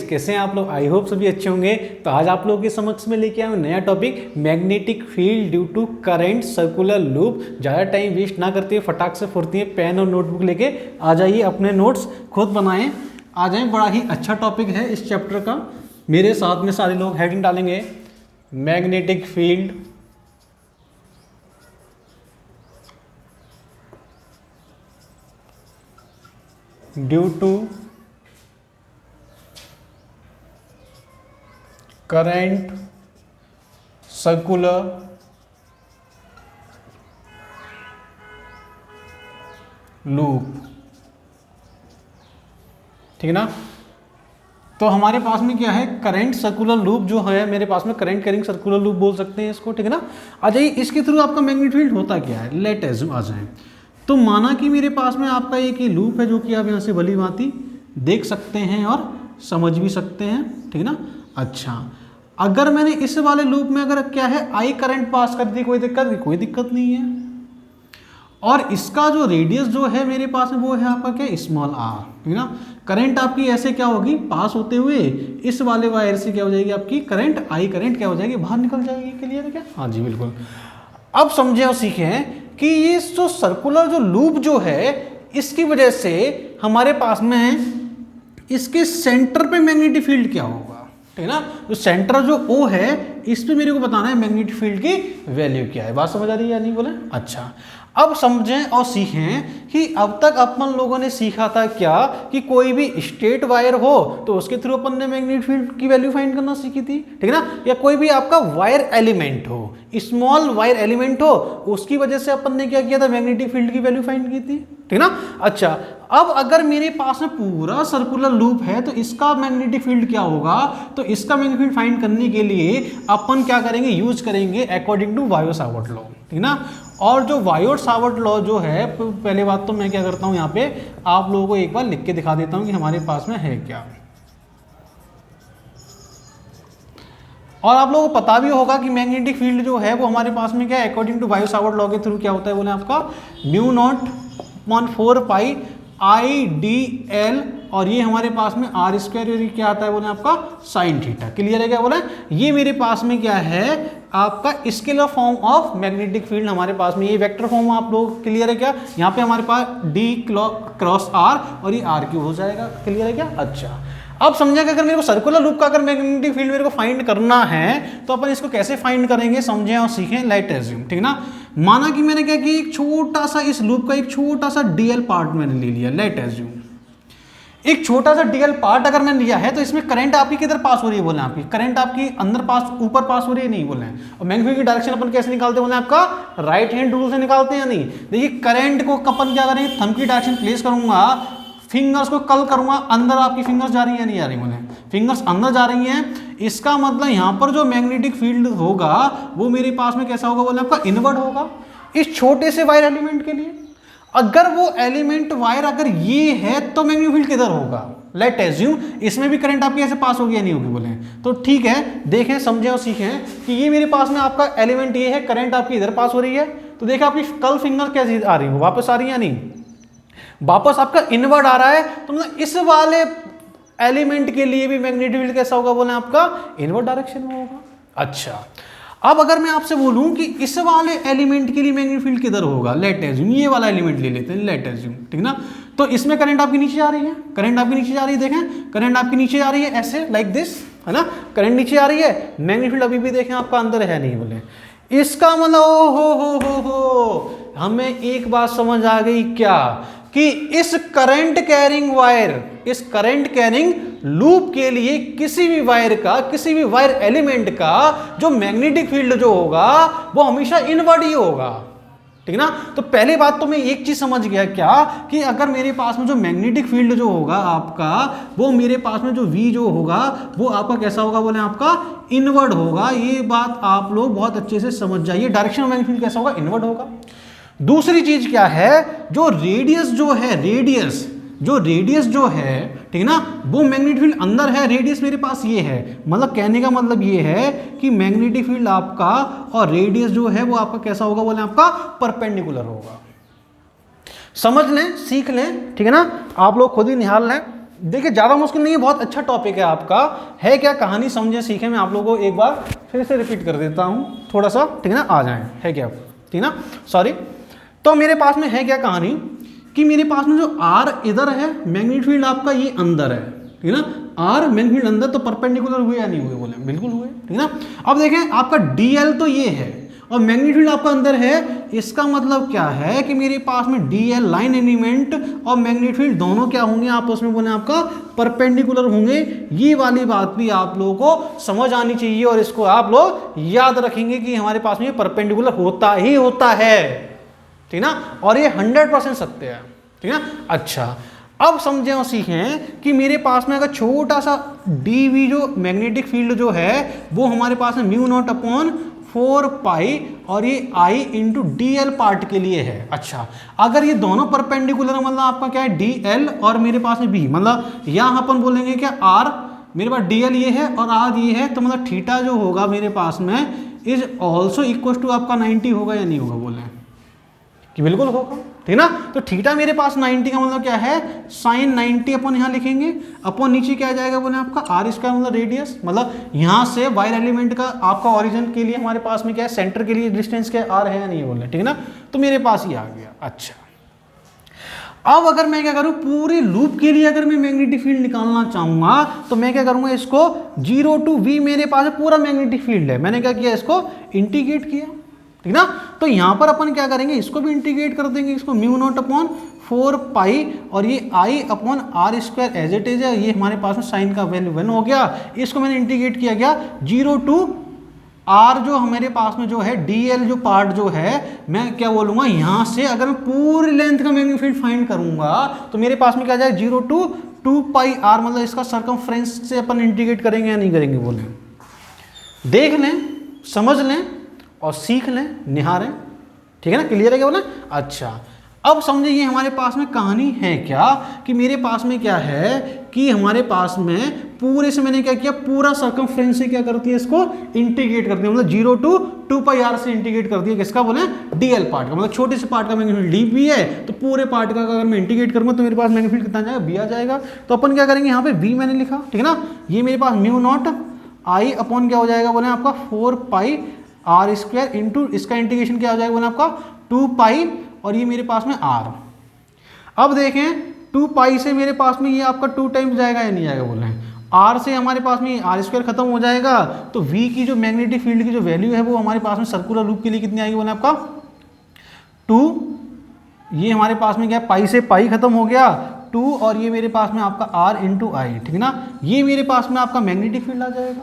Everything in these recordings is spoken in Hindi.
कैसे हैं आप लोग? आई होप सभी अच्छे होंगे। तो आज आप लोगों के समक्ष में लेके आया हूं नया topic, magnetic field due to current circular loop. ज़्यादा टाइम वेस्ट ना करते हुए फटाक से फुर्ती है, पेन और नोटबुक लेके आ जाइए, अपने नोट्स खुद बनाएं, आ जाएं। बड़ा ही अच्छा टॉपिक है इस चैप्टर का। मेरे साथ में सारे लोग हेडिंग डालेंगे, magnetic field due to current circular loop. ठीक है ना? तो हमारे पास में क्या है, करंट सर्कुलर लूप जो है मेरे पास में, करंट कैरिंग सर्कुलर लूप बोल सकते हैं इसको। ठीक है ना? आ जाइए, इसके थ्रू आपका मैग्नेटिक फील्ड होता क्या है, लेट अस आ जाए। तो माना कि मेरे पास में आपका एक ही लूप है जो कि आप यहाँ से भली भांति देख सकते हैं और समझ भी सकते हैं। ठीक है ना? अच्छा, अगर मैंने इस वाले लूप में अगर क्या है, आई करंट पास कर दी, कोई दिक्कत नहीं है। और इसका जो रेडियस जो है मेरे पास में वो है आपका क्या, स्मॉल आर। ठीक है ना? करंट आपकी ऐसे क्या होगी, पास होते हुए इस वाले वायर से क्या हो जाएगी, आपकी करंट, आई करंट क्या हो जाएगी, बाहर निकल जाएगी। क्लियर है क्या? हाँ जी बिल्कुल। अब समझे और सीखें कि ये जो सर्कुलर जो लूप जो है, इसकी वजह से हमारे पास में इसके सेंटर पे मैग्नेटिक फील्ड क्या होगा। ठीक है ना? जो सेंटर जो O है, इस पे मेरे को बताना है मैग्नेटिक फील्ड की वैल्यू क्या है। बात समझ आ रही है या नहीं बोले? अच्छा, अब समझें और सीखें कि अब तक अपन लोगों ने सीखा था क्या, कि कोई भी स्ट्रेट वायर हो तो उसके थ्रू अपन ने मैग्नेटिक फील्ड की वैल्यू फाइंड करना सीखी थी। ठीक है ना? या कोई भी आपका वायर एलिमेंट हो, स्मॉल वायर एलिमेंट हो, उसकी वजह से अपन ने क्या किया था, मैग्नेटिक फील्ड की वैल्यू फाइंड की थी। ठीक है ना? अच्छा, अब अगर मेरे पास में पूरा सर्कुलर लूप है तो इसका मैग्नेटिक फील्ड क्या होगा, तो इसका मैग्नेटिक फील्ड फाइंड करने के लिए अपन क्या करेंगे, यूज करेंगे अकॉर्डिंग टू वायो-सावर्ट लॉ। ठीक है ना? और जो वायो-सावर्ट लॉ जो है, पहले बात तो मैं क्या करता हूं, यहाँ पे आप लोगों को एक बार लिख के दिखा देता हूं कि हमारे पास में है क्या। और आप लोगों को पता भी होगा कि मैग्नेटिक फील्ड जो है वो हमारे पास में क्या है, अकॉर्डिंग टू वायो-सावर्ट लॉ के थ्रू क्या होता है बोले आपका, mu not upon 4 pi I D L, और ये हमारे पास में आर स्क्वायर, और ये क्या आता है बोले आपका साइन थीटा। क्लियर है क्या बोले? ये मेरे पास में क्या है, आपका scalar form of magnetic field हमारे पास में, ये वेक्टर फॉर्म आप लोग क्लियर है क्या? यहाँ पे हमारे पास डी क्रॉस आर और ये आर क्यू हो जाएगा। क्लियर है क्या? अच्छा, अब समझा कि अगर मेरे को सर्कुलर लूप का अगर मैग्नेटिक फील्ड मेरे को फाइंड करना है तो अपन इसको कैसे फाइंड करेंगे, समझें और सीखें। लेट अज्यूम, ठीक है ना, माना कि मैंने क्या किया, एक छोटा सा इस लूप का एक छोटा सा डीएल पार्ट मैंने ले लिया। लेट अज्यूम एक छोटा सा डीएल पार्ट अगर मैंने लिया है तो इसमें करंट आपकी किधर पास हो रही है बोले, आपकी करंट आपकी अंदर पास, ऊपर पास हो रही है, नहीं बोले। और मैग्नेटिक की डायरेक्शन अपन कैसे निकालते बोले, आपका राइट हैंड रूल से निकालते हैं या नहीं। देखिए करंट को अपन क्या करेंगे, थंब की डायरेक्शन प्लेस करूंगा, फिंगर्स को कल करूंगा, अंदर आपकी फिंगर्स जा रही है नहीं जा रही बोले, फिंगर्स अंदर जा रही हैं। इसका मतलब यहां पर जो मैग्नेटिक फील्ड होगा वो मेरे पास में कैसा होगा बोले, आपका इनवर्ड होगा इस छोटे से वायर एलिमेंट के लिए। अगर वो एलिमेंट वायर अगर ये है तो मैग्नेटिक फील्ड किधर होगा, लेट अज्यूम इसमें भी करंट आपकी ऐसे पास होगी या नहीं होगी बोले, तो ठीक है, देखें समझें और सीखें कि ये मेरे पास में आपका एलिमेंट ये है, करंट आपकी इधर पास हो रही है, तो देखिए आपकी कल फिंगर कैसी आ रही है, वापस आ रही है या नहीं, वापस आपका इनवर्ड आ रहा है। तो मतलब इस वाले एलिमेंट के लिए भी मैग्नेटिक फील्ड कैसा होगा बोले, आपका इनवर्ड डायरेक्शन में होगा। अच्छा, अब अगर मैं आपसे बोलूं कि इस वाले एलिमेंट के लिए मैग्नेटिक फील्ड किधर होगा, लेट अज्यूम ये वाला एलिमेंट ले लेते हैं, लेट अज्यूम, ठीक ना, तो इसमें करंट आपकी नीचे जा रही है, करंट आपकी नीचे जा रही है, देखें करंट आपकी नीचे जा रही है ऐसे, लाइक दिस, है ना, करंट नीचे आ रही है, मैग्नेटिक फील्ड अभी भी देखें आपका अंदर है नहीं बोले। इसका मतलब ओ हो, हमें एक बात समझ आ गई क्या, कि इस करंट कैरिंग वायर, इस करंट कैरिंग लूप के लिए किसी भी वायर का, किसी भी वायर एलिमेंट का जो मैग्नेटिक फील्ड जो होगा वो हमेशा इनवर्ड ही होगा। ठीक ना? तो पहली बात तो मैं एक चीज समझ गया क्या, कि अगर मेरे पास में जो मैग्नेटिक फील्ड जो होगा आपका, वो मेरे पास में जो V जो होगा वो आपका कैसा होगा बोले, आपका इनवर्ड होगा। ये बात आप लोग बहुत अच्छे से समझ जाइए, डायरेक्शन ऑफ मैग्नेटिक फील्ड कैसा होगा, इनवर्ड होगा। दूसरी चीज क्या है, जो रेडियस जो है, रेडियस जो है, ठीक है ना, वो मैग्नेटिक फील्ड अंदर है, रेडियस मेरे पास ये है, मतलब कहने का मतलब ये है कि मैग्नेटिक फील्ड आपका और रेडियस जो है वो आपका कैसा होगा बोले, आपका परपेंडिकुलर होगा। समझ लें, सीख लें, ठीक है ना, आप लोग खुद ही निहाल लें, देखिए ज़्यादा मुश्किल नहीं है, बहुत अच्छा टॉपिक है आपका। है क्या, कहानी समझे सीखे, मैं आप लोगों को एक बार फिर से रिपीट कर देता हूँ थोड़ा सा, ठीक है ना, आ जाए। है क्या, ठीक ना, सॉरी। तो मेरे पास में है क्या कहानी कि मेरे पास में जो आर इधर है, मैग्नेटिक फील्ड आपका ये अंदर है, ठीक है ना, आर मैग्नेटिक फील्ड अंदर, तो परपेंडिकुलर हुए या नहीं हुए, बोले बिल्कुल हुए, ठीक ना। अब देखें आपका डीएल तो ये है और मैग्नेटिक फील्ड आपका अंदर है, इसका मतलब क्या है कि मेरे पास में डीएल लाइन एलिमेंट और मैग्नेटिक फील्ड दोनों क्या होंगे आपस में, बोले आपका परपेंडिकुलर होंगे। ये वाली बात भी आप लोगों को समझ आनी चाहिए और इसको आप लोग याद रखेंगे कि हमारे पास में परपेंडिकुलर होता ही होता है, ठीक ना, और ये 100% सत्य है, ठीक है। अच्छा, अब समझे और सीखें कि मेरे पास में अगर छोटा सा डीवी जो मैग्नेटिक फील्ड जो है वो हमारे पास में म्यू नॉट अपॉन 4 पाई और ये आई इंटू डी एल पार्ट के लिए है। अच्छा, अगर ये दोनों परपेंडिकुलर मतलब आपका क्या है डी एल और मेरे पास में बी, मतलब यहाँ अपन बोलेंगे क्या आर, मेरे पास डी एल ये है और आर ये है, तो मतलब थीटा जो होगा मेरे पास में इज ऑल्सो इक्वल टू आपका 90 होगा या नहीं होगा, बोले कि बिल्कुल होगा, ठीक ना। तो थीटा मेरे पास 90 का मतलब क्या है, साइन 90 अपन यहाँ लिखेंगे, अपन नीचे क्या आ जाएगा बोले आपका आर स्क्वायर मतलब रेडियस, मतलब यहाँ से वायर एलिमेंट का आपका ओरिजिन के लिए हमारे पास में क्या है, सेंटर के लिए डिस्टेंस क्या आर है या नहीं बोले, ठीक है ना। तो मेरे पास ये आ गया। अच्छा, अब अगर मैं क्या करूँ, पूरे लूप के लिए अगर मैं मैग्नेटिक फील्ड निकालना चाहूंगा तो मैं क्या करूंगा, इसको 0 to v मेरे पास पूरा मैग्नेटिक फील्ड है, मैंने क्या किया, इसको इंटीग्रेट किया, ठीक ना। तो यहां पर अपन क्या करेंगे, इसको भी इंटीग्रेट कर देंगे, इसको म्यू नॉट अपॉन 4 पाई और ये I upon r square as it is है, ये हमारे पास में साइन का वैल्यू 1 हो गया, इसको मैंने इंटीग्रेट किया गया 0 to आर जो हमारे पास में जो है डीएल जो पार्ट जो है, मैं क्या बोलूंगा, यहां से अगर मैं पूरी लेंथ का मैग्नेटिक फील्ड फाइंड करूंगा तो मेरे पास में क्या जाए 0 to 2 पाई आर, मतलब इसका सर्कमफ्रेंस से अपन इंटीग्रेट करेंगे या नहीं करेंगे, बोले देख लें, समझ लें और सीख लें, निहारें, ठीक है ना, क्लियर है क्या बोला। अच्छा, अब समझिए ये हमारे पास में कहानी है क्या कि मेरे पास में क्या है कि हमारे पास में पूरे से मैंने क्या किया, पूरा सर्कमफ्रेंस से क्या करती है, इसको इंटीग्रेट करती है, मतलब 0 to 2 पाई आर से इंटीग्रेट कर दिया, किसका बोले, डीएल पार्ट का, मतलब छोटे से पार्ट का मैग्नेटिक फील्ड डी भी है, तो पूरे पार्ट का अगर मैं इंटीग्रेट करूंगा तो मेरे पास मैग्नेटिक फील्ड कितना जाएगा, बी आ जाएगा। तो अपन क्या करेंगे, यहाँ पे बी मैंने लिखा, ठीक है ना, ये मेरे पास म्यू नॉट आई अपॉन क्या हो जाएगा बोले आपका 4 पाई आर स्क्वायर इंटू इसका इंटीग्रेशन क्या हो जाएगा बोले आपका 2 पाई और ये मेरे पास में आर। अब देखें 2 पाई से मेरे पास में ये आपका 2 टाइम्स जाएगा या नहीं जाएगा, बोल रहे हैं आर से हमारे पास में आर स्क्वायर खत्म हो जाएगा, तो वी की जो मैग्नेटिक फील्ड की जो वैल्यू है वो हमारे पास में सर्कुलर लूप के लिए कितनी आएगी बोले आपका 2, ये हमारे पास में क्या है, पाई से पाई खत्म हो गया 2 और ये मेरे पास में आपका आर इंटू आई, ठीक है ना, ये मेरे पास में आपका मैग्नेटिक फील्ड आ जाएगा,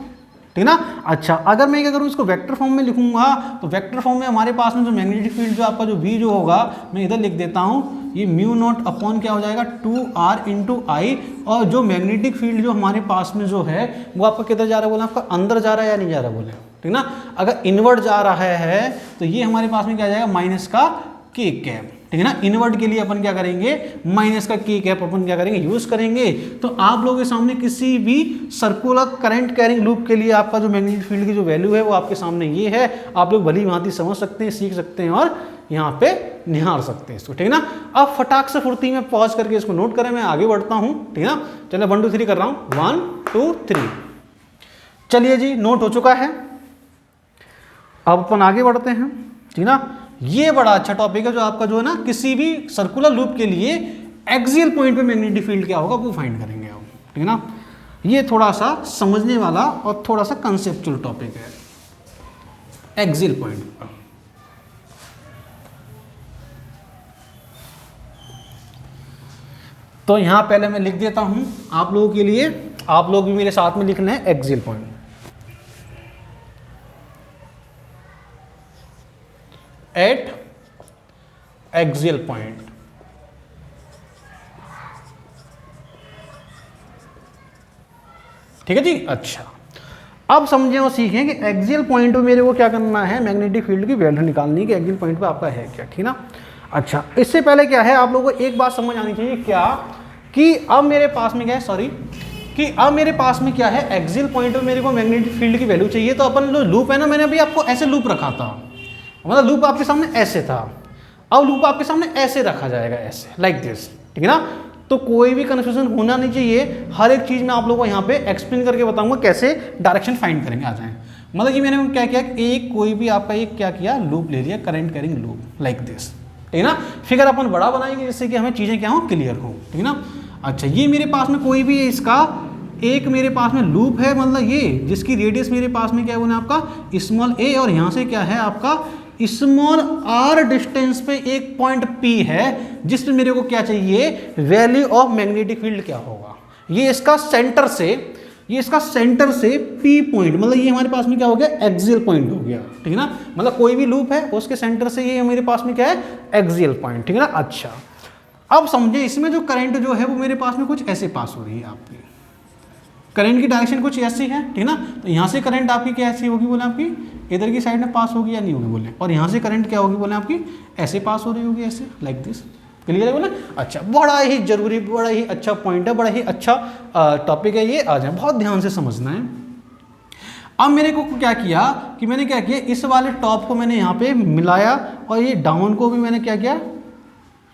ठीक ना। अच्छा, अगर मैं क्या करूँ, इसको वेक्टर फॉर्म में लिखूंगा तो वेक्टर फॉर्म में हमारे पास में जो मैग्नेटिक फील्ड जो आपका जो वी जो होगा, मैं इधर लिख देता हूँ, ये म्यू नॉट अपॉन क्या हो जाएगा 2r इंटू आई, और जो मैग्नेटिक फील्ड जो हमारे पास में जो है वो आपका किधर जा रहा है बोले, आपका अंदर जा रहा है या नहीं जा रहा बोले, ठीक ना। अगर इनवर्ट जा रहा है तो ये हमारे पास में क्या जाएगा माइनस का के कैप, ठीक है ना। इनवर्ट के लिए अपन क्या करेंगे, माइनस का के कैप अपन क्या करेंगे, यूज करेंगे। तो आप लोगों के सामने किसी भी सर्कुलर करंट कैरिंग लूप के लिए आपका जो मैग्नेटिक फील्ड की जो वैल्यू है वो आपके सामने ये है, आप लोग भली भांति समझ सकते हैं, सीख सकते हैं और यहाँ पे निहार सकते हैं इसको, ठीक है ना। अब फटाक से फुर्ती में पॉज करके इसको नोट करें, मैं आगे बढ़ता हूँ, ठीक है ना। चलिए 1 2 3 कर रहा हूँ, 1 2 3। चलिए जी, नोट हो चुका है, अब अपन आगे बढ़ते हैं, ठीक ना। ये बड़ा अच्छा टॉपिक है जो आपका जो है ना, किसी भी सर्कुलर लूप के लिए एक्सियल पॉइंट पे मैग्नेटिक फील्ड क्या होगा वो फाइंड करेंगे आप, ठीक है ना। ये थोड़ा सा समझने वाला और थोड़ा सा कंसेप्चुअल टॉपिक है एक्सियल पॉइंट पर। तो यहां पहले मैं लिख देता हूं आप लोगों के लिए, आप लोग भी मेरे साथ में लिखना है axial point. Eight axial point, ठीक है जी। अच्छा, अब समझें और सीखें कि एक्सियल पॉइंट पे मेरे को क्या करना है, मैग्नेटिक फील्ड की वैल्यू निकालनी कि एक्सियल पॉइंट पे आपका है क्या, ठीक ना। अच्छा, इससे पहले क्या है, आप लोगों को एक बात समझ आनी चाहिए, क्या कि अब मेरे पास में क्या है, सॉरी, कि अब मेरे पास में क्या है, एक्सियल पॉइंट पे मेरे को मैग्नेटिक फील्ड की वैल्यू चाहिए। तो अपन जो लूप है ना, मैंने अभी आपको ऐसे लूप रखा था, मतलब लूप आपके सामने ऐसे था, अब लूप आपके सामने ऐसे रखा जाएगा, ऐसे लाइक दिस, ठीक है ना। तो कोई भी कन्फ्यूजन होना नहीं चाहिए, हर एक चीज़ मैं आप लोगों को यहाँ पे एक्सप्लेन करके बताऊंगा कैसे डायरेक्शन फाइंड करेंगे आ जाए। मतलब ये मैंने क्या किया, एक कोई भी आपका एक क्या किया, लूप ले लिया, current carrying loop like this, ठीक है ना। फिगर अपन बड़ा बनाएंगे जिससे कि हमें चीज़ें क्या हो, क्लियर हो, ठीक है ना। अच्छा, ये मेरे पास में कोई भी इसका एक मेरे पास में लूप है, मतलब ये जिसकी रेडियस मेरे पास में क्या है बोले आपका स्मॉल a, और यहाँ से क्या है आपका स्मॉल r डिस्टेंस पे एक पॉइंट P है, जिसमें मेरे को क्या चाहिए, वैल्यू ऑफ मैग्नेटिक फील्ड क्या होगा। ये इसका सेंटर से P पॉइंट, मतलब ये हमारे पास में क्या हो गया, एक्सियल पॉइंट हो गया, ठीक है ना। मतलब कोई भी लूप है उसके सेंटर से ये मेरे पास में क्या है, एक्सियल पॉइंट, ठीक है ना। अच्छा, अब समझे इसमें जो करंट जो है वो मेरे पास में कुछ ऐसे पास हो रही है, आपकी करंट की डायरेक्शन कुछ ऐसी है, ठीक है ना। तो यहाँ से करंट आपकी क्या ऐसी होगी बोले, आपकी इधर की साइड में पास होगी या नहीं होगी बोले, और यहाँ से करंट क्या होगी बोले, आपकी ऐसे पास हो रही होगी, ऐसे लाइक दिस, क्लियर है बोले। अच्छा, बड़ा ही जरूरी, बड़ा ही अच्छा पॉइंट है, बड़ा ही अच्छा टॉपिक है ये, आ जाए बहुत ध्यान से समझना है। अब मेरे को क्या किया कि मैंने क्या किया, इस वाले टॉप को मैंने यहाँ पे मिलाया, और ये डाउन को भी मैंने क्या किया,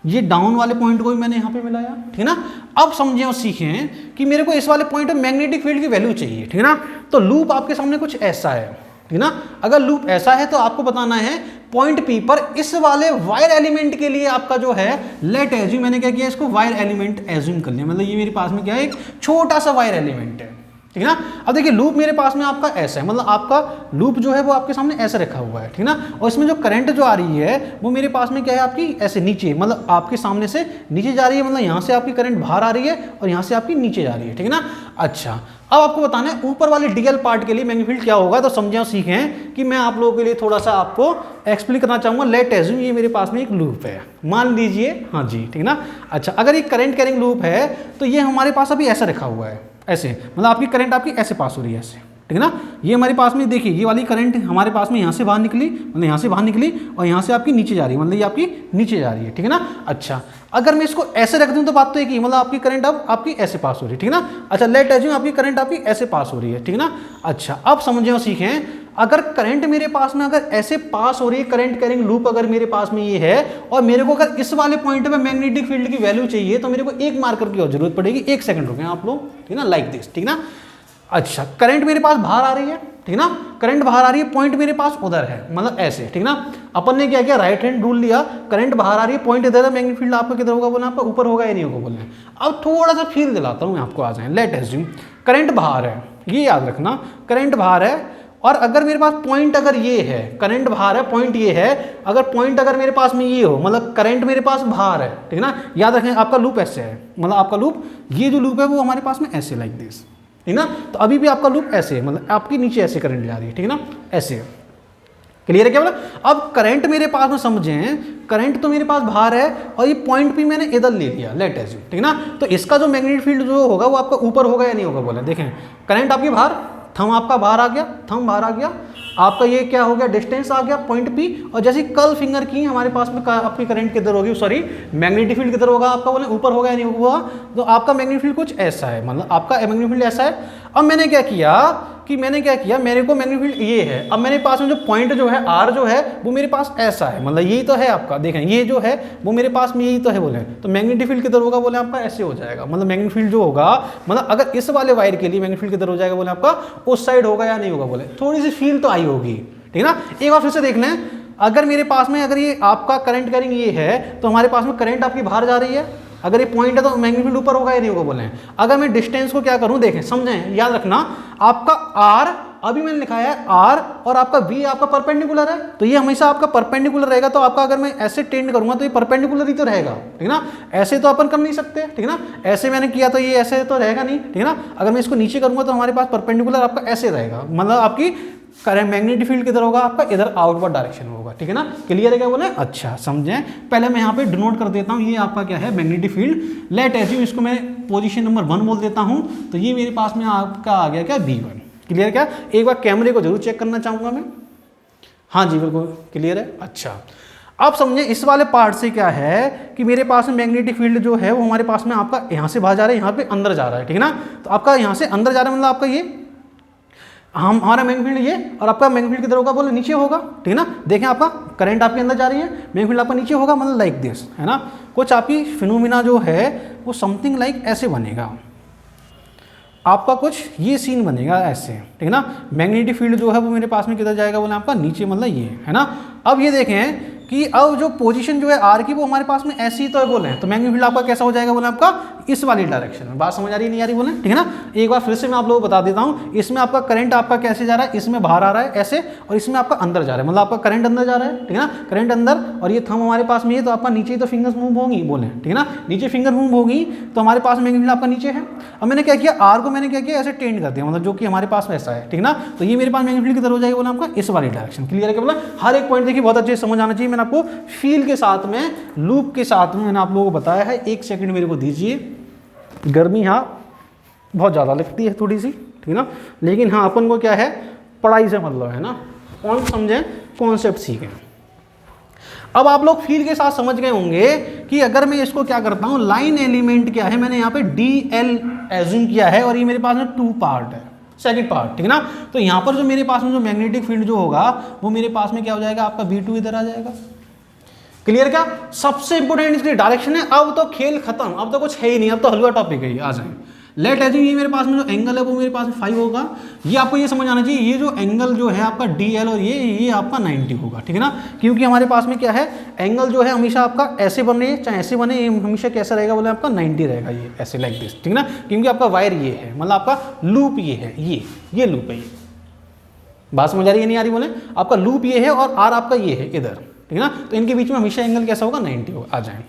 ये डाउन वाले पॉइंट को भी मैंने यहाँ पे मिलाया, ठीक है ना। अब समझे और सीखें कि मेरे को इस वाले पॉइंट पे मैग्नेटिक फील्ड की वैल्यू चाहिए, ठीक है ना। तो लूप आपके सामने कुछ ऐसा है, ठीक है ना। अगर लूप ऐसा है तो आपको बताना है पॉइंट P पर इस वाले वायर एलिमेंट के लिए आपका जो है, लेट एज्यूम, मैंने क्या किया, इसको वायर एलिमेंट एज्यूम कर लिया, मतलब ये मेरे पास में क्या है, एक छोटा सा वायर एलिमेंट है, ठीक है ना। अब देखिए लूप मेरे पास में आपका ऐसा है, मतलब आपका लूप जो है वो आपके सामने ऐसे रखा हुआ है, ठीक है ना। और इसमें जो करंट जो आ रही है वो मेरे पास में क्या है, आपकी ऐसे नीचे, मतलब आपके सामने से नीचे जा रही है, मतलब यहाँ से आपकी करंट बाहर आ रही है और यहाँ से आपकी नीचे जा रही है, ठीक है ना। अच्छा, अब आपको बताना है ऊपर वाले डीएल पार्ट के लिए मैग्नेटिक फील्ड क्या होगा। तो समझे और सीखें कि मैं आप लोगों के लिए थोड़ा सा आपको एक्सप्लेन करना चाहूँगा। लेट एज्यूम ये मेरे पास में एक लूप है, मान लीजिए, हाँ जी, ठीक है ना। अच्छा, अगर ये करंट कैरिंग लूप है तो ये हमारे पास अभी ऐसा रखा हुआ है, ऐसे, मतलब आपकी करंट आपकी ऐसे पास हो रही है, ऐसे, ठीक है ना। ये हमारे पास में देखिए, ये वाली करंट हमारे पास में यहाँ से बाहर निकली, मतलब यहाँ से बाहर निकली और यहाँ से आपकी नीचे जा रही है, मतलब ये आपकी नीचे जा रही है, ठीक है ना। अच्छा, अगर मैं इसको ऐसे रख दूँ तो बात तो एक ही, मतलब आपकी करंट अब आपकी ऐसे पास हो रही है, ठीक है ना। अच्छा, लेट एज्यूम आपकी करंट आपकी ऐसे पास हो रही है, ठीक है ना। अच्छा, अब समझें और सीखें, अगर करंट मेरे पास में अगर ऐसे पास हो रही है, करंट कैरिंग लूप अगर मेरे पास में ये है, और मेरे को अगर इस वाले पॉइंट पे मैग्नेटिक फील्ड की वैल्यू चाहिए, तो मेरे को एक मार्कर की और जरूरत पड़ेगी। एक सेकंड रुकें आप लोग, ठीक है ना, लाइक दिस, ठीक है ना। अच्छा, करंट मेरे पास बाहर आ रही है, ठीक है ना, करंट बाहर आ रही है, पॉइंट मेरे पास उधर है, मतलब ऐसे, ठीक है ना। अपन ने क्या किया, राइट हैंड रूल लिया, करंट बाहर आ रही है, पॉइंट इधर है, मैग्नेटिक फील्ड आपका किधर होगा बोला, आपका ऊपर होगा या नहीं होगा बोले। अब थोड़ा सा फील दिलाता हूँ मैं आपको, आ जाए। लेट एज्यूम करंट बाहर है, ये याद रखना, करंट बाहर है, और अगर मेरे पास पॉइंट अगर ये है, करंट बाहर है, पॉइंट ये है, अगर पॉइंट अगर मेरे पास में ये हो, मतलब करंट मेरे पास बाहर है, ठीक है ना। याद रखें आपका लूप ऐसे है, मतलब आपका लूप, ये जो लूप है वो हमारे पास में ऐसे लाइक दिस, ठीक है ना। तो अभी भी आपका लूप ऐसे है, मतलब आपकी नीचे ऐसे करंट जा रही है, ठीक है ना, ऐसे, क्लियर है क्या बोला। अब करंट मेरे पास में समझें, करंट तो मेरे पास बाहर है और ये पॉइंट भी मैंने इधर ले लिया, लेट एज्यूम, ठीक है ना। तो इसका जो मैग्नेटिक फील्ड जो होगा वो आपका ऊपर होगा या नहीं होगा बोला। देखें, करंट आपकी बाहर, थंब आपका बाहर आ गया, थंब बाहर आ गया, आपका ये क्या हो गया, डिस्टेंस आ गया पॉइंट P, और जैसे कल फिंगर की हमारे पास में आपकी करंट किधर होगी, सॉरी मैग्नेटिक फील्ड किधर होगा आपका बोले, ऊपर होगा या नहीं होगा। तो आपका मैग्नेटिक फील्ड कुछ ऐसा है, मतलब आपका मैग्नेटिक फील्ड ऐसा है। अब मैंने क्या किया मेरे को मैग्नेटिक फील्ड ये है, अब मेरे पास में जो पॉइंट जो है R जो है वो मेरे पास ऐसा है, मतलब यही तो है आपका, देखें ये जो है वो मेरे पास में यही तो है बोले। तो मैग्नेटिक फील्ड किधर होगा बोले, आपका ऐसे हो जाएगा, मतलब मैग्नेटिक फील्ड जो होगा, मतलब अगर इस वाले वायर के लिए मैग्नेटिक फील्ड किधर हो जाएगा बोले, आपका उस साइड होगा या नहीं होगा बोले। थोड़ी सी फील तो आई होगी, ठीक है ना। एक बार फिर से देख लें, अगर मेरे पास में अगर ये आपका करंट कैरिंग ये है, तो हमारे पास में करंट आपकी बाहर जा रही है, अगर ये पॉइंट है तो मैग्नेटिक फील्ड ऊपर होगा या नहीं होगा बोले। अगर मैं डिस्टेंस को क्या करूं, देखें, समझें, याद रखना, आपका R अभी मैंने लिखा है R, और आपका V आपका परपेंडिकुलर है, तो ये हमेशा आपका परपेंडिकुलर रहेगा। तो आपका अगर मैं ऐसे टेंड करूंगा तो ये परपेंडिकुलर ही तो रहेगा, ठीक है ना। ऐसे तो अपन कर नहीं सकते, ठीक है ना, ऐसे मैंने किया तो ये ऐसे तो रहेगा नहीं, ठीक है ना। अगर मैं इसको नीचे करूंगा तो हमारे पास परपेंडिकुलर आपका ऐसे रहेगा, मतलब आपकी करंट मैग्नेटिक फील्ड किधर होगा, आपका इधर आउटवर्ड डायरेक्शन होगा, ठीक है ना। क्लियर है क्या बोले। अच्छा, समझें, पहले मैं यहाँ पे डिनोट कर देता हूँ, ये आपका क्या है, मैग्नेटिक फील्ड। लेट एज्यूम इसको मैं पोजीशन नंबर 1 बोल देता हूँ, तो ये मेरे पास में आपका आ गया क्या, V1। क्लियर क्या, एक बार कैमरे को जरूर चेक करना चाहूंगा मैं, हाँ जी बिल्कुल क्लियर है। अच्छा, अब समझे इस वाले पार्ट से क्या है कि मेरे पास में मैग्नेटिक फील्ड जो है वो हमारे पास में आपका यहाँ से बाहर जा रहा है, यहाँ पे अंदर जा रहा है, ठीक है ना। तो आपका यहाँ से अंदर जा रहा है, मतलब आपका ये हमारा मैग्नेटिक फील्ड ये, और आपका मैग्नेटिक फील्ड किधर होगा बोले नीचे होगा, ठीक है ना। देखें आपका करंट आपके अंदर जा रही है, मैग्नेटिक फील्ड आपका नीचे होगा, मतलब लाइक दिस, है ना। कुछ आपकी फिनोमिना जो है वो समथिंग लाइक ऐसे बनेगा, आपका कुछ ये सीन बनेगा ऐसे, ठीक है ना। मैग्नेटिक फील्ड जो है वो मेरे पास में किधर जाएगा बोले आपका नीचे, मतलब ये, है ना। अब ये देखें कि अब जो पोजीशन जो है आर की वो हमारे पास में ऐसी तो है बोले, तो मैग्नेटिक फील्ड आपका कैसा हो जाएगा बोले आपका इस वाली डायरेक्शन में। बात समझ आ रही नहीं आ रही बोले, ठीक है ना। एक बार फिर से मैं आप लोगों को बता देता हूँ, इसमें आपका करंट आपका कैसे जा रहा है, इसमें बाहर आ रहा है ऐसे, और इसमें आपका अंदर जा रहा है, मतलब आपका करंट अंदर जा रहा है, ठीक है ना, करंट अंदर, और ये थंब हमारे पास में है, तो आपका नीचे ही तो फिंगर्स मूव होंगी बोले, ठीक है ना, नीचे फिंगर मूव होगी, तो हमारे पास मैग्नेटिक फील्ड आपका नीचे है। अब मैंने क्या किया, आर को मैंने क्या किया ऐसे टेंड कर दिया, मतलब जो कि हमारे पास में ऐसा है, ठीक है ना। तो ये मेरे पास मैग्नेटिक फील्ड किधर हो जाएगा बोला आपका इस वाली डायरेक्शन। क्लियर है क्या बोला, हर एक पॉइंट देखिए बहुत अच्छे से समझ आना चाहिए। मैंने आपको फील के साथ में, लूप के साथ में मैंने आप लोगों को बताया है। एक सेकंड मेरे को दीजिए, गर्मी यहाँ बहुत ज़्यादा लगती है थोड़ी सी, ठीक है ना, लेकिन हाँ अपन को क्या है पढ़ाई से मतलब है ना, पॉइंट समझें, कॉन्सेप्ट सीखें। अब आप लोग फील के साथ समझ गए होंगे कि अगर मैं इसको क्या करता हूँ, लाइन एलिमेंट क्या है, मैंने यहाँ पे डी एल एज्यूम किया है, और ये मेरे पास में 2 पार्ट है, सेकंड पार्ट, ठीक है ना। तो यहाँ पर जो मेरे पास में जो मैग्नेटिक फील्ड जो होगा वो मेरे पास में क्या हो जाएगा, आपका V2 इधर आ जाएगा। क्लियर क्या, सबसे इंपोर्टेंट इसकी डायरेक्शन है। अब तो खेल खत्म, अब तो कुछ है ही नहीं, अब तो हलवा टॉपिक है, आ जाए। लेट एज्यूम ये मेरे पास में जो एंगल है वो मेरे पास में 5 होगा। ये आपको ये समझ आना चाहिए, ये जो एंगल जो है आपका DL और ये आपका 90 होगा, ठीक है ना। क्योंकि हमारे पास में क्या है, एंगल जो है हमेशा आपका ऐसे बने चाहे ऐसे बने, ये हमेशा कैसा रहेगा बोले आपका 90 रहेगा, ये ऐसे लाइक दिस, ठीक है ना। क्योंकि आपका वायर ये है, मतलब आपका लूप ये है, ये लूप है, ये बात समझ आ रही है नहीं आ रही बोले, आपका लूप ये है और आर आपका ये है इधर, ठीक है ना। तो इनके बीच में हमेशा एंगल कैसा होगा 90 होगा। आ जाए,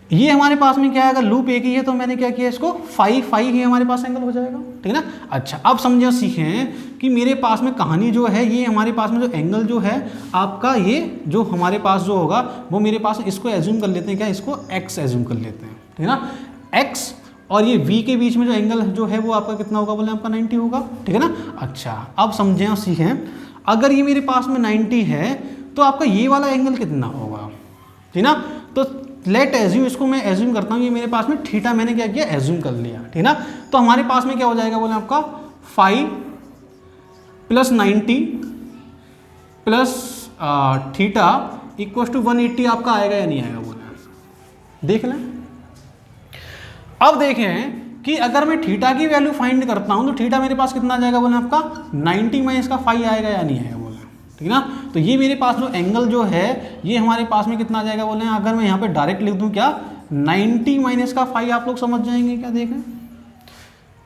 ये हमारे पास में क्या है, अगर लूप एक ही है तो मैंने क्या किया, इसको फाइव ही हमारे पास एंगल हो जाएगा, ठीक है ना। अच्छा, अब समझो सीखें कि मेरे पास में कहानी जो है, ये हमारे पास में जो एंगल जो है आपका, ये जो हमारे पास जो होगा वो मेरे पास, इसको एज्यूम कर लेते हैं क्या, इसको x एज्यूम कर लेते हैं, ठीक है ना। x और ये v के बीच में जो एंगल जो है वो आपका कितना होगा बोले आपका 90 होगा, ठीक है ना। अच्छा, अब समझें और सीखें, अगर ये मेरे पास में 90 है तो आपका ये वाला एंगल कितना होगा, ठीक है ना। तो लेट एज्यूम, इसको मैं एज्यूम करता हूँ, ये मेरे पास में थीटा मैंने क्या किया एज्यूम कर लिया, ठीक है ना। तो हमारे पास में क्या हो जाएगा बोले आपका 5 + 90 + थीटा = 180 आपका आएगा या नहीं आएगा बोले, देख लें। अब देखें कि अगर मैं थीटा की वैल्यू फाइंड करता हूं तो थीटा मेरे पास कितना आ जाएगा बोले आपका 90 - इसका 5 आएगा या नहीं आएगा बोले, ठीक है ना। तो ये मेरे पास जो एंगल जो है ये हमारे पास में कितना आ जाएगा बोले, अगर मैं यहाँ पे डायरेक्ट लिख दूं क्या 90 - इसका 5, आप लोग समझ जाएंगे क्या, देखें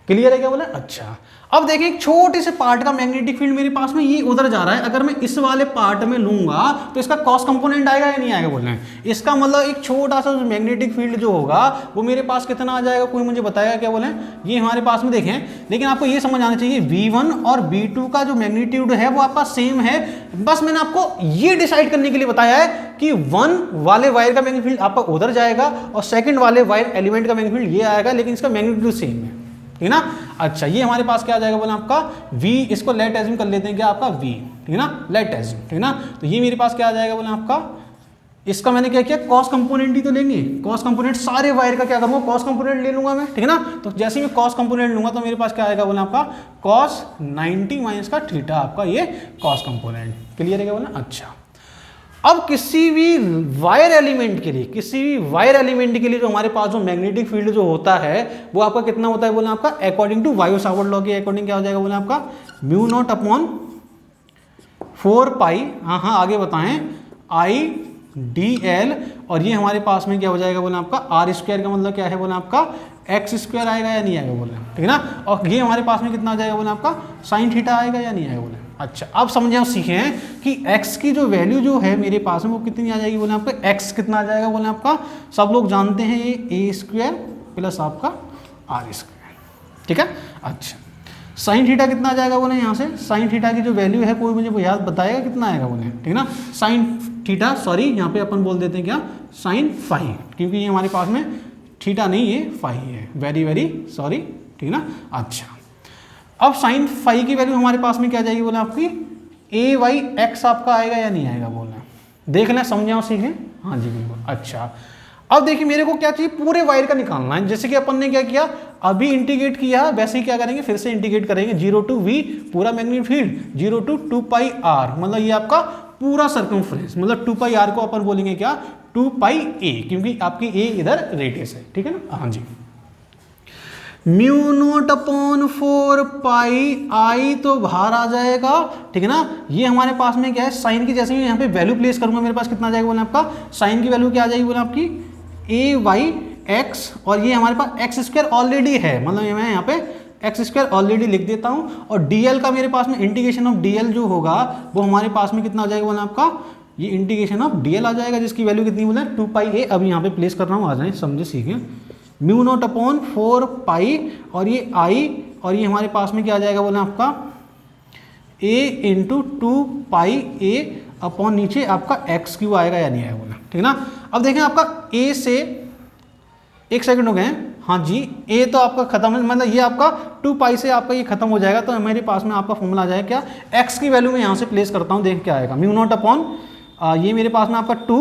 क्लियर है क्या बोले। अच्छा, अब देखिए एक छोटे से पार्ट का मैग्नेटिक फील्ड मेरे पास में ये उधर जा रहा है, अगर मैं इस वाले पार्ट में लूंगा तो इसका कॉस कंपोनेंट आएगा या नहीं आएगा बोलना है। इसका मतलब एक छोटा सा मैग्नेटिक फील्ड जो होगा वो मेरे पास कितना आ जाएगा, कोई मुझे बताएगा क्या बोले। ये हमारे पास में देखें, लेकिन आपको ये समझ आना चाहिए V1 और V2 का जो मैग्नीट्यूड है वो आपका सेम है। बस मैंने आपको ये डिसाइड करने के लिए बताया है कि 1 वाले वायर का मैग्नेटिक फील्ड आपका उधर जाएगा और सेकंड वाले वायर एलिमेंट का मैग्नेटिक फील्ड ये आएगा, लेकिन इसका मैग्नीट्यूड सेम है, ठीक है ना। अच्छा, ये हमारे पास क्या आ जाएगा बोले आपका V, इसको लेट एज्यूम कर लेते हैं क्या आपका V, ठीक है ना, लेट एज्यूम, ठीक है ना। तो ये मेरे पास क्या आ जाएगा बोले आपका, इसका मैंने क्या किया कॉस कंपोनेंट ही तो लेंगे, कॉस कंपोनेंट सारे वायर का क्या करूंगा कॉस कंपोनेंट ले लूंगा मैं, ठीक है ना। तो जैसे ही मैं कॉस कंपोनेंट लूंगा तो मेरे पास क्या आएगा बोले आपका cos 90 - इसका थीटा, आपका ये कॉस कंपोनेंट। क्लियर है क्या बोले। अच्छा, अब किसी भी वायर एलिमेंट के लिए, किसी भी वायर एलिमेंट के लिए जो हमारे पास जो मैग्नेटिक फील्ड जो होता है वो आपका कितना होता है बोले आपका, अकॉर्डिंग टू वायो-सावर्ट लॉ के अकॉर्डिंग क्या हो जाएगा बोले आपका μ0/4 पाई, हाँ आगे बताएं, IDL, और ये हमारे पास में क्या हो जाएगा बोले आपका r² का मतलब क्या है बोले आपका x² आएगा या नहीं आएगा बोले, ठीक है ना। और ये हमारे पास में कितना आ जाएगा बोले आपका sin थीटा आएगा या नहीं आएगा बोले। अच्छा, अब समझे और सीखें कि x की जो वैल्यू जो है मेरे पास में वो कितनी आ जाएगी बोले आपका, x कितना आ जाएगा बोले आपका, सब लोग जानते हैं ये a² + आपका r², ठीक है। अच्छा, साइन थीटा कितना आ जाएगा बोले, यहाँ से साइन थीटा की जो वैल्यू है कोई मुझे याद बताएगा कितना आएगा बोले, ठीक है ना। साइन थीटा, सॉरी यहाँ पे अपन बोल देते हैं क्या sin फाई, क्योंकि ये हमारे पास में थीटा नहीं है फाई है, वेरी सॉरी, ठीक है ना। अच्छा, अब sin फाई की वैल्यू हमारे पास में क्या जाएगी बोले आपकी AY x आपका आएगा या नहीं आएगा बोले, देख लें समझे और सीखें। हाँ जी बिल्कुल। अच्छा, अब देखिए मेरे को क्या चाहिए, पूरे वायर का निकालना है। जैसे कि अपन ने क्या किया, अभी इंटीग्रेट किया, वैसे ही क्या करेंगे, फिर से इंटीग्रेट करेंगे। 0 टू v पूरा magnetic field, 0 to 2 pi r, मतलब ये आपका पूरा सर्कमफ्रेंस, मतलब 2 पाई r को अपन बोलेंगे क्या, 2 पाई a, क्योंकि आपकी a इधर रेडियस है, ठीक है ना। हाँ जी, म्यू नॉट अपॉन 4 पाई आई तो बाहर आ जाएगा, ठीक है ना। ये हमारे पास में क्या है, साइन की जैसे ही यहाँ पे वैल्यू प्लेस करूंगा, मेरे पास कितना आ जाएगा बोले आपका, साइन की वैल्यू क्या आ जाएगी बोले आपकी ए वाई एक्स, और ये हमारे पास एक्स स्क्वायर ऑलरेडी है, मतलब मैं यहाँ पे एक्स स्क्वायर ऑलरेडी लिख देता हूँ। और डीएल का मेरे पास में इंटीग्रेशन ऑफ डीएल जो होगा वो हमारे पास में कितना आ जाएगा बोले आपका, ये इंटीग्रेशन ऑफ डीएल आ जाएगा, जिसकी वैल्यू कितनी बोले 2 पाई ए। अभी यहाँ पे प्लेस कर रहा हूँ, आ जाए समझे सीखें। म्यू नॉट अपॉन 4 पाई और ये आई, और ये हमारे पास में क्या आ जाएगा बोले आपका a into 2 pi A upon नीचे आपका एक्स क्यू आएगा या नहीं आएगा बोले, ठीक है ना। अब देखें आपका a से, एक सेकंड हो गए हैं, हाँ जी, a तो आपका खत्म है, मतलब ये आपका 2 पाई से आपका ये खत्म हो जाएगा, तो मेरे पास में आपका फॉर्मूला आ जाएगा क्या, x की वैल्यू में यहाँ से प्लेस करता हूँ, देख क्या आएगा, म्यू नॉट अपॉन ये मेरे पास में आपका 2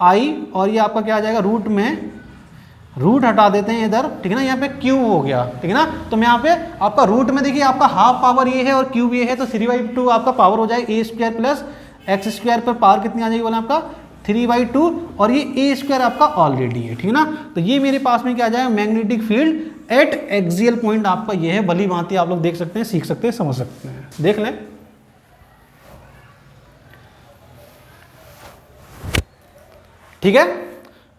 आई, और ये आपका क्या आ जाएगा, रूट में रूट हटा देते हैं इधर, ठीक है ना, यहाँ पे क्यूब हो गया, ठीक है ना। तो मैं यहाँ पे आपका रूट में देखिए आपका हाफ पावर ये है और क्यूब ये है, तो 3/2 आपका पावर हो जाएगा ए स्क्वायर प्लस एक्स स्क्वायर पर पावर कितनी आ जाएगी बोले आपका 3/2, और ये ए स्क्वायर आपका ऑलरेडी है, ठीक है ना। तो ये मेरे पास में क्या आ जाएगा, magnetic field eight axial point आपका ये है। भली भांति आप लोग देख सकते हैं, सीख सकते हैं, समझ सकते हैं, देख लें। ठीक है,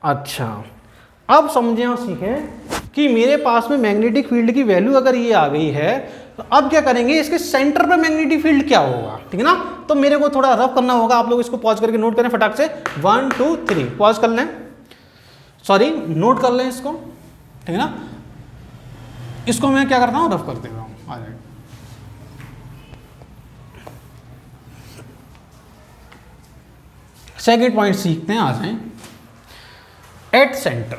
अच्छा अब समझें और सीखें कि मेरे पास में मैग्नेटिक फील्ड की वैल्यू अगर ये आ गई है, तो अब क्या करेंगे, इसके सेंटर पे मैग्नेटिक फील्ड क्या होगा, ठीक है ना। तो मेरे को थोड़ा रफ करना होगा, आप लोग इसको पॉज करके नोट करें फटाक से, 1 2 3 पॉज कर लें, सॉरी नोट कर लें इसको, ठीक है ना। इसको मैं क्या करता हूँ, रफ कर देता हूँ, आ जाएगा। सेकंड पॉइंट सीखते हैं, आ जाएं। एट सेंटर,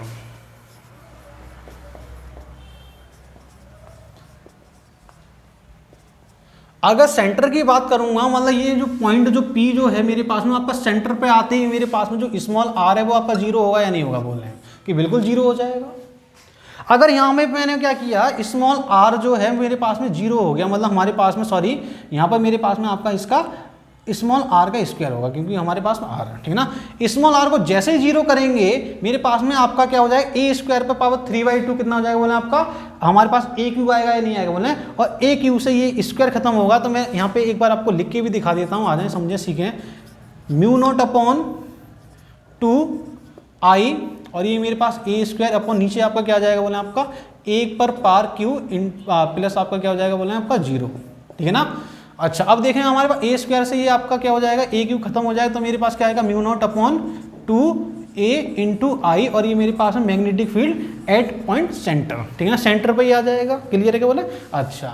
अगर सेंटर की बात करूंगा, मतलब ये जो पॉइंट जो P जो है मेरे पास में आपका सेंटर पे आते ही मेरे पास में जो स्मॉल r है वो आपका 0 होगा या नहीं होगा, बोल रहे हैं कि बिल्कुल 0 हो जाएगा। अगर यहाँ पे मैंने क्या किया, स्मॉल r जो है मेरे पास में 0 हो गया, मतलब हमारे पास में, सॉरी यहाँ पर मेरे पास में आपका इसका स्मॉल r का स्क्वायर होगा, क्योंकि हमारे पास में r है, ठीक है ना। स्मॉल r को जैसे ही 0 करेंगे मेरे पास में आपका क्या हो जाएगा, a स्क्वायर पर पावर 3/2 कितना हो जाएगा बोले आपका, हमारे पास a क्यू आएगा या नहीं आएगा बोले, और a क्यू से ये स्क्वायर खत्म होगा। तो मैं यहाँ पे एक बार आपको लिख के भी दिखा देता हूँ, आ जाए समझे सीखें। म्यू नॉट अपॉन 2 आई, और ये मेरे पास a स्क्वायर अपॉन नीचे आपका क्या आ जाएगा बोले आपका 1 पर पार क्यू इन प्लस आपका क्या हो जाएगा बोले आपका 0, ठीक है ना। अच्छा अब देखें हमारे पास ए स्क्वायर से ये आपका क्या हो जाएगा, ए क्यू खत्म हो जाएगा, तो मेरे पास क्या आएगा, mu not upon 2a into I, और ये मेरे पास है magnetic field at point centre, ठीक है ना, सेंटर पे ही आ जाएगा, क्लियर है क्या बोले। अच्छा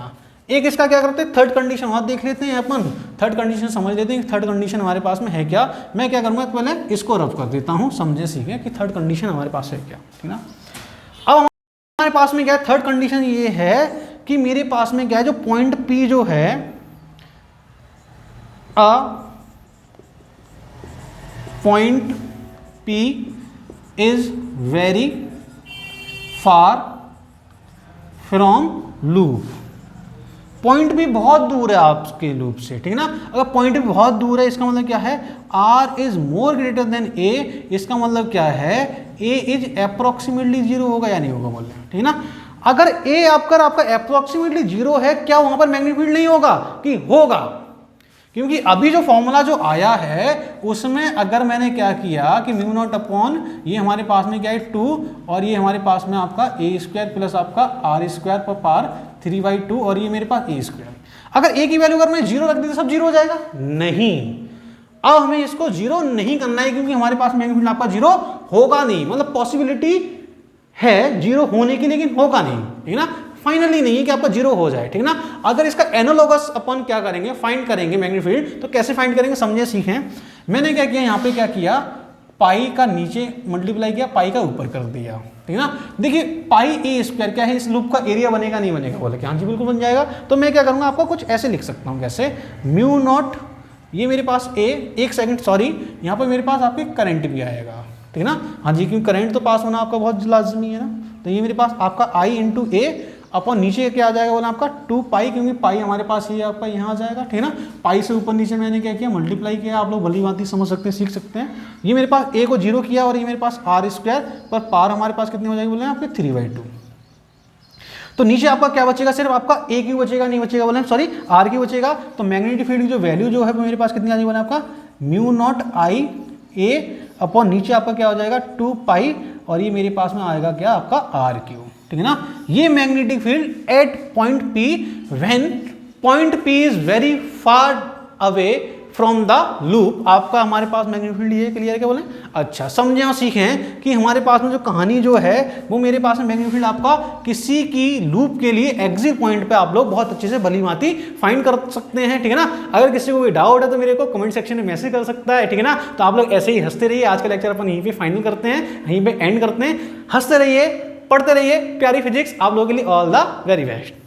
एक इसका क्या करते हैं, थर्ड कंडीशन और देख लेते हैं अपन, थर्ड कंडीशन समझ लेते हैं, थर्ड कंडीशन हमारे पास में है क्या। मैं क्या करूँगा, पहले इसको रफ कर देता हूँ, समझे सीखे कि थर्ड कंडीशन हमारे पास है क्या, ठीक है ना। अब हमारे पास में क्या है, थर्ड कंडीशन ये है कि मेरे पास में क्या है, जो पॉइंट P जो है, point P is very far from loop, point भी बहुत दूर है आपके लूप से, ठीक है ना। अगर पॉइंट भी बहुत दूर है इसका मतलब क्या है, r is more greater than a, इसका मतलब क्या है, a इज अप्रोक्सीमेटली 0 होगा या नहीं होगा बोल रहे हैं, ठीक है ना। अगर a आपका अप्रोक्सीमेटली 0 है, क्या वहां पर मैग्नेटिक फील्ड नहीं होगा, कि होगा, क्योंकि अभी जो फॉर्मूला जो आया है उसमें अगर मैंने क्या किया कि म्यू नॉट अपॉन ये हमारे पास में क्या है 2, और ये हमारे पास में आपका a स्क्वायर प्लस आपका r स्क्वायर पर पार 3/2, और ये मेरे पास a स्क्वायर। अगर a की वैल्यू अगर मैं 0 रख दी तो सब 0 हो जाएगा, नहीं, अब हमें इसको 0 नहीं करना है, क्योंकि हमारे पास मैग्नेटिक फील्ड आपका 0 होगा नहीं, मतलब पॉसिबिलिटी है 0 होने की, लेकिन होगा नहीं, ठीक है ना, फाइनली नहीं है कि आपका 0 हो जाए, ठीक है ना। अगर इसका एनालोगस अपन क्या करेंगे, फाइंड करेंगे मैग्नेटिक फील्ड, तो कैसे फाइंड करेंगे समझे सीखें। मैंने क्या किया, यहाँ पे क्या किया, पाई का नीचे मल्टीप्लाई किया, पाई का ऊपर कर दिया, ठीक है ना। देखिए पाई ए स्क्वायर क्या है, इस लूप का एरिया बनेगा नहीं बनेगा, बोले कि हाँ जी बिल्कुल बन जाएगा। तो मैं क्या करूँगा, आपको कुछ ऐसे लिख सकता हूँ, कैसे, म्यू नॉट, ये मेरे पास ए, एक सेकंड सॉरी, यहाँ पर मेरे पास आपके करंट भी आएगा, ठीक है ना। हाँ जी, क्योंकि करंट तो पास होना आपका बहुत लाजमी है ना। तो ये मेरे पास आपका I इंटू ए अपॉन नीचे क्या आ जाएगा बोला आपका 2 पाई, क्योंकि पाई हमारे पास ये आपका यहाँ आ जाएगा, ठीक है ना। पाई से ऊपर नीचे मैंने क्या किया, मल्टीप्लाई किया। आप लोग भली बात समझ सकते हैं, सीख सकते हैं। ये मेरे पास ए को 0 किया और ये मेरे पास आर स्क्वायर, पर पार हमारे पास कितनी हो जाएगी बोले आपके 3/2। तो नीचे आपका क्या बचेगा, सिर्फ आपका ए क्यू बचेगा, नहीं बचेगा बोले सॉरी आर क्यू बचेगा। तो मैग्नेटिक फील्ड की जो वैल्यू जो है वो मेरे पास कितनी आ जाएगी बोले आपका mu not I A upon नीचे आपका क्या हो जाएगा 2 पाई, और ये मेरे पास में आएगा क्या आपका आर क्यू, ठीक है ना। ये magnetic field at point P when point P is very far away from the loop, आपका हमारे पास मैग्नेटिक फील्ड ये क्लियर क्या बोले। अच्छा समझे और सीखें कि हमारे पास में जो कहानी जो है वो मेरे पास में मैग्नेटिक फील्ड आपका किसी की लूप के लिए एग्जिट पॉइंट पे आप लोग बहुत अच्छे से भली भांति फाइंड कर सकते हैं, ठीक है ना। अगर किसी को कोई डाउट है तो मेरे को कमेंट सेक्शन में मैसेज कर सकता है, ठीक है ना। तो आप लोग ऐसे ही हंसते रहिए। आज का लेक्चर अपन यहीं पे फाइनल करते हैं, यहीं पे एंड करते हैं। हंसते रहिए, पढ़ते रहिए प्यारी फिजिक्स। आप लोगों के लिए ऑल द वेरी बेस्ट।